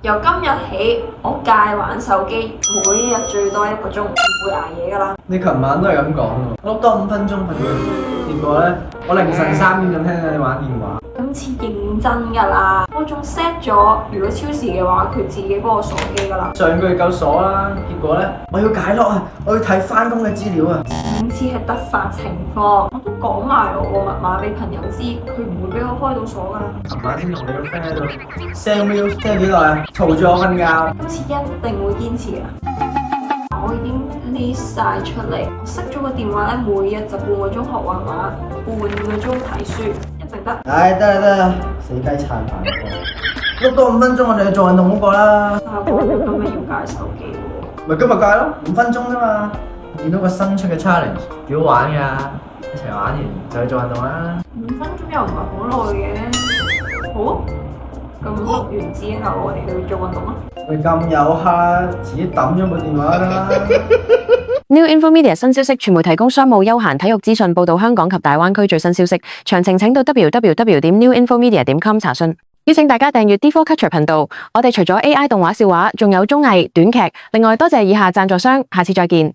由今日起，我戒玩手機，每日最多1個鐘，唔會捱夜㗎啦。你琴晚都係咁講喎，我碌多5分鐘瞓覺，結果咧我凌晨3點咁聽到你玩電話。今次認真㗎啦，我仲 set 咗，如果超時嘅話，佢自己幫我鎖機㗎啦。上個月夠鎖啦，結果咧我要解 lock 啊，我要睇翻工嘅資料啊。上次係突發情況，我都講埋我個密碼俾朋友知，佢唔會俾我開到鎖㗎啦。琴晚先同你個 friend 喺度 send mail send 幾耐啊？嘈住我瞓覺。今次一定會堅持㗎。我已經 list 晒出嚟，我熄咗個電話咧，每日就半個鐘學畫畫，半個鐘睇書，一定得。唉，得啦，死雞撐飯碌多5分鐘，我哋去做運動嗰個啦。我今日要戒手機喎。咪今日戒咯，5分鐘啫嘛。見到個新出嘅 challenge，幾好玩㗎，一齊玩完就去做運動啦。 5分鐘又唔係好耐嘅，好啊。咁錄完之後，我哋去做運動啊。你咁有客，自己抌咗部電話啦。New Infomedia 新消息，傳媒提供商務、休閒、體育資訊，報道香港及大灣區最新消息。詳情請到 www.newinfomedia.com 查詢。邀請大家訂閱 D4 Culture 頻道。我哋除咗 AI 動畫笑話，仲有綜藝、短劇。另外多謝以下贊助商，下次再見。